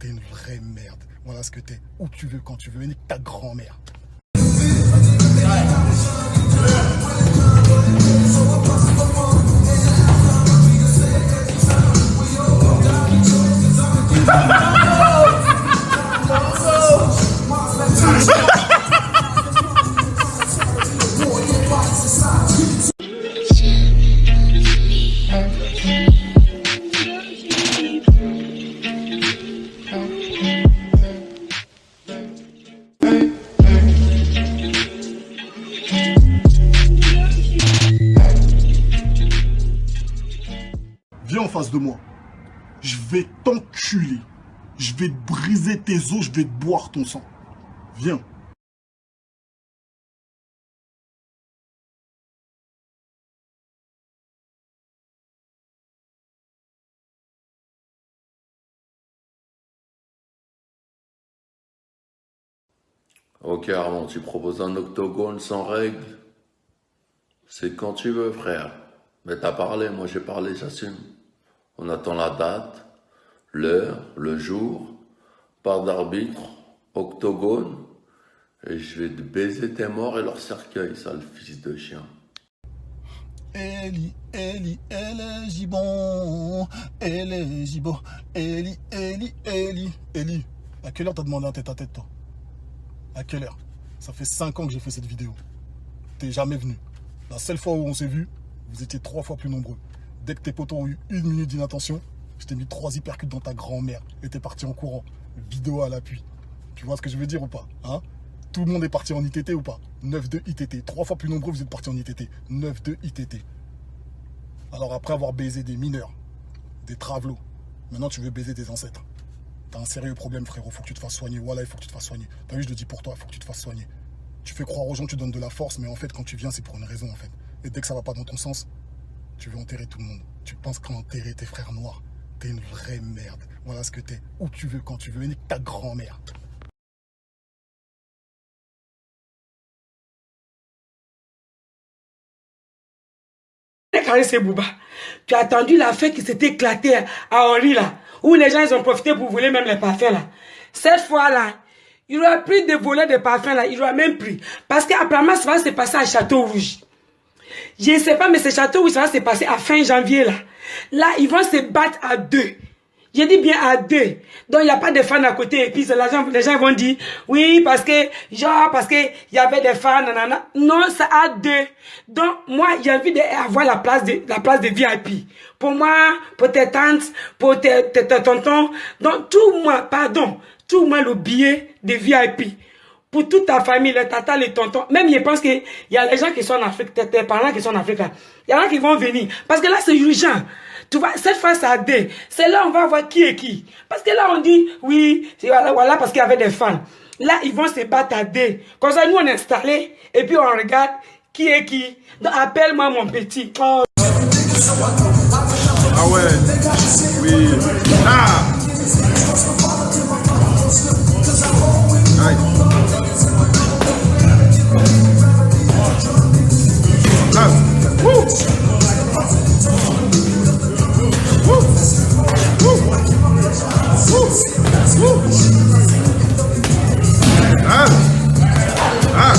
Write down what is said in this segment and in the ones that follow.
T'es une vraie merde. Voilà ce que t'es. Où tu veux, quand tu veux. Et nique ta grand-mère. Viens en face de moi. Je vais t'enculer. Je vais te briser tes os, je vais te boire ton sang. Viens. Ok Armand, tu proposes un octogone sans règles? C'est quand tu veux frère. Mais t'as parlé, moi j'ai parlé, j'assume. On attend la date, l'heure, le jour, part d'arbitre, octogone, et je vais te baiser tes morts et leur cercueil, sale fils de chien. Eli, Eli, elle est gibon. Elle est gibon. Eli, Eli, Eli. Eli, à quelle heure t'as demandé un tête-à-tête, toi? À quelle heure? Ça fait 5 ans que j'ai fait cette vidéo. T'es jamais venu. La seule fois où on s'est vu, vous étiez 3 fois plus nombreux. Dès que tes potos ont eu 1 minute d'inattention, je t'ai mis 3 hypercutes dans ta grand-mère et t'es parti en courant. Vidéo à l'appui. Tu vois ce que je veux dire ou pas, hein? Tout le monde est parti en ITT ou pas? 9-2 ITT. 3 fois plus nombreux, vous êtes partis en ITT. 9-2 ITT. Alors après avoir baisé des mineurs, des travelots, maintenant tu veux baiser des ancêtres. T'as un sérieux problème, frérot. Faut que tu te fasses soigner. Voilà, il faut que tu te fasses soigner. T'as vu, je le dis pour toi, faut que tu te fasses soigner. Tu fais croire aux gens que tu donnes de la force, mais en fait, quand tu viens, c'est pour une raison, en fait. Et dès que ça va pas dans ton sens, tu veux enterrer tout le monde. Tu penses qu'enterrer tes frères noirs, t'es une vraie merde. Voilà ce que t'es. Où tu veux, quand tu veux. Et nique ta grand-mère. Carré Bouba, tu as attendu la fête qui s'est éclatée à Henri là, où les gens ils ont profité pour voler même les parfums là. Cette fois-là, il aura pris de voler des parfums là, il aura même pris. Parce qu'apparemment ça va se passer à Château Rouge. Je ne sais pas, mais ce Château Rouge ça va se passer à fin janvier là. Là, ils vont se battre à 2. J'ai dit bien à 2. Donc, il n'y a pas de fans à côté. Et puis, les gens vont dire, oui, parce que, parce que il y avait des fans, nanana. Non, c'est à 2. Donc, moi, j'ai envie d'avoir la place de VIP. Pour moi, pour tes tantes, pour tes tontons. Donc, tout moi, le billet de VIP. Pour toute ta famille, les tatas, les tontons. Même, je pense qu'il y a les gens qui sont en Afrique, tes parents qui sont en Afrique là. Il y en a qui vont venir. Parce que là, c'est urgent. Tu vois, cette fois, ça a 2. C'est là on va voir qui est qui. Parce que là, on dit, oui, voilà, parce qu'il y avait des fans. Là, ils vont se battre à 2. Comme ça, nous, on est installés. Et puis, on regarde qui est qui. Donc, appelle-moi mon petit. Oh. Ah ouais. Oui. Ah. Aïe. Ah. Wouh. Ah. Ah.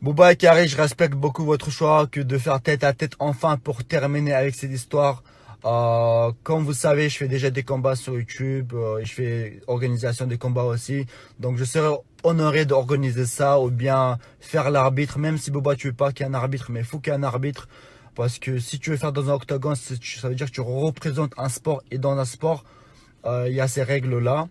Bouba et Kari, je respecte beaucoup votre choix que de faire tête à tête enfin pour terminer avec cette histoire. Comme vous savez, je fais déjà des combats sur YouTube, et je fais organisation des combats aussi. Donc je serais honoré d'organiser ça ou bien faire l'arbitre, même si Bouba tu veux pas qu'il y ait un arbitre, mais il faut qu'il y ait un arbitre. Parce que si tu veux faire dans un octogone, ça veut dire que tu représentes un sport et dans un sport, il y a ces règles-là.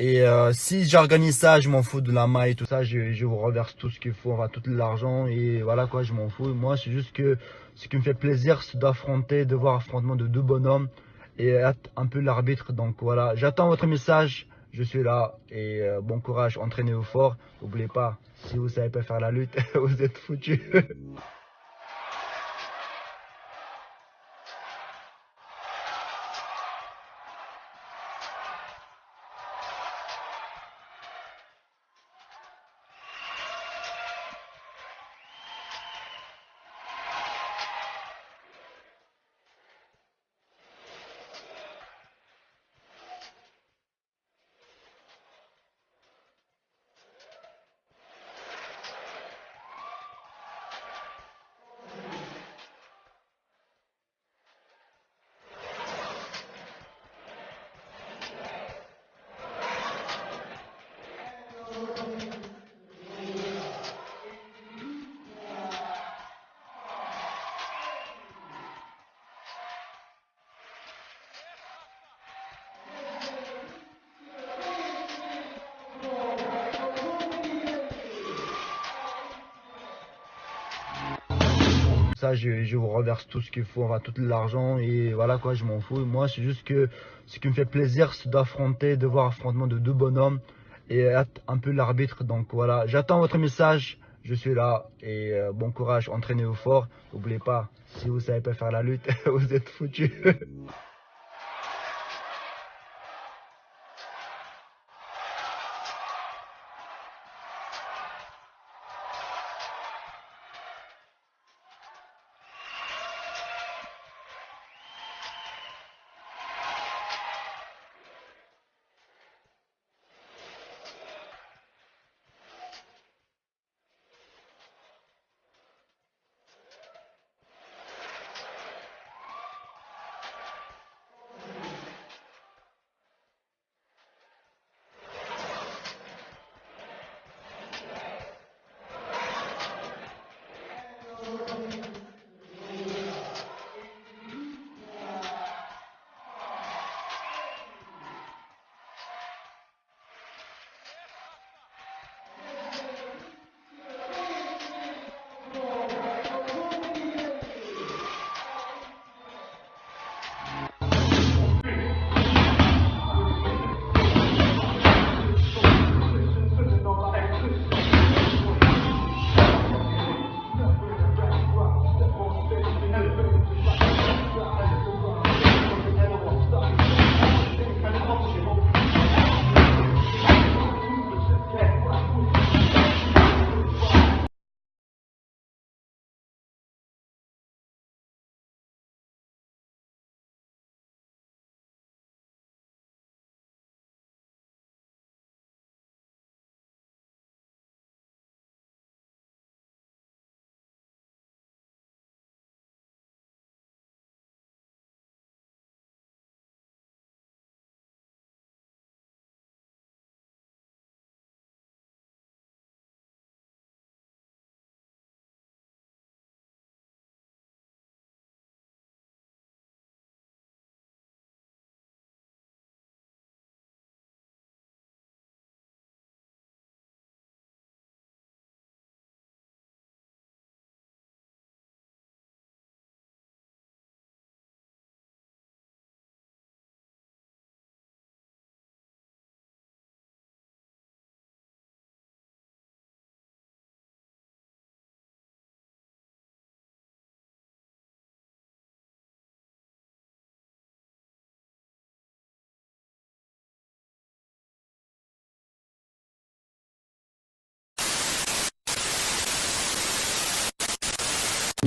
Et si j'organise ça, je m'en fous de la maille et tout ça, je vous reverse tout ce qu'il faut, enfin tout l'argent et voilà quoi, je m'en fous. Moi, c'est juste que ce qui me fait plaisir, c'est d'affronter, de voir affrontement de deux bonhommes et être un peu l'arbitre. Donc voilà, j'attends votre message, je suis là et bon courage, entraînez-vous fort. N'oubliez pas, si vous savez pas faire la lutte, vous êtes foutus. Ça, je vous reverse tout ce qu'il faut, enfin tout l'argent et voilà quoi, je m'en fous. Moi, c'est juste que ce qui me fait plaisir, c'est d'affronter, de voir affrontement de deux bonhommes et être un peu l'arbitre. Donc voilà, j'attends votre message, je suis là et bon courage, entraînez-vous fort. N'oubliez pas, si vous savez pas faire la lutte, vous êtes foutus.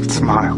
Smile.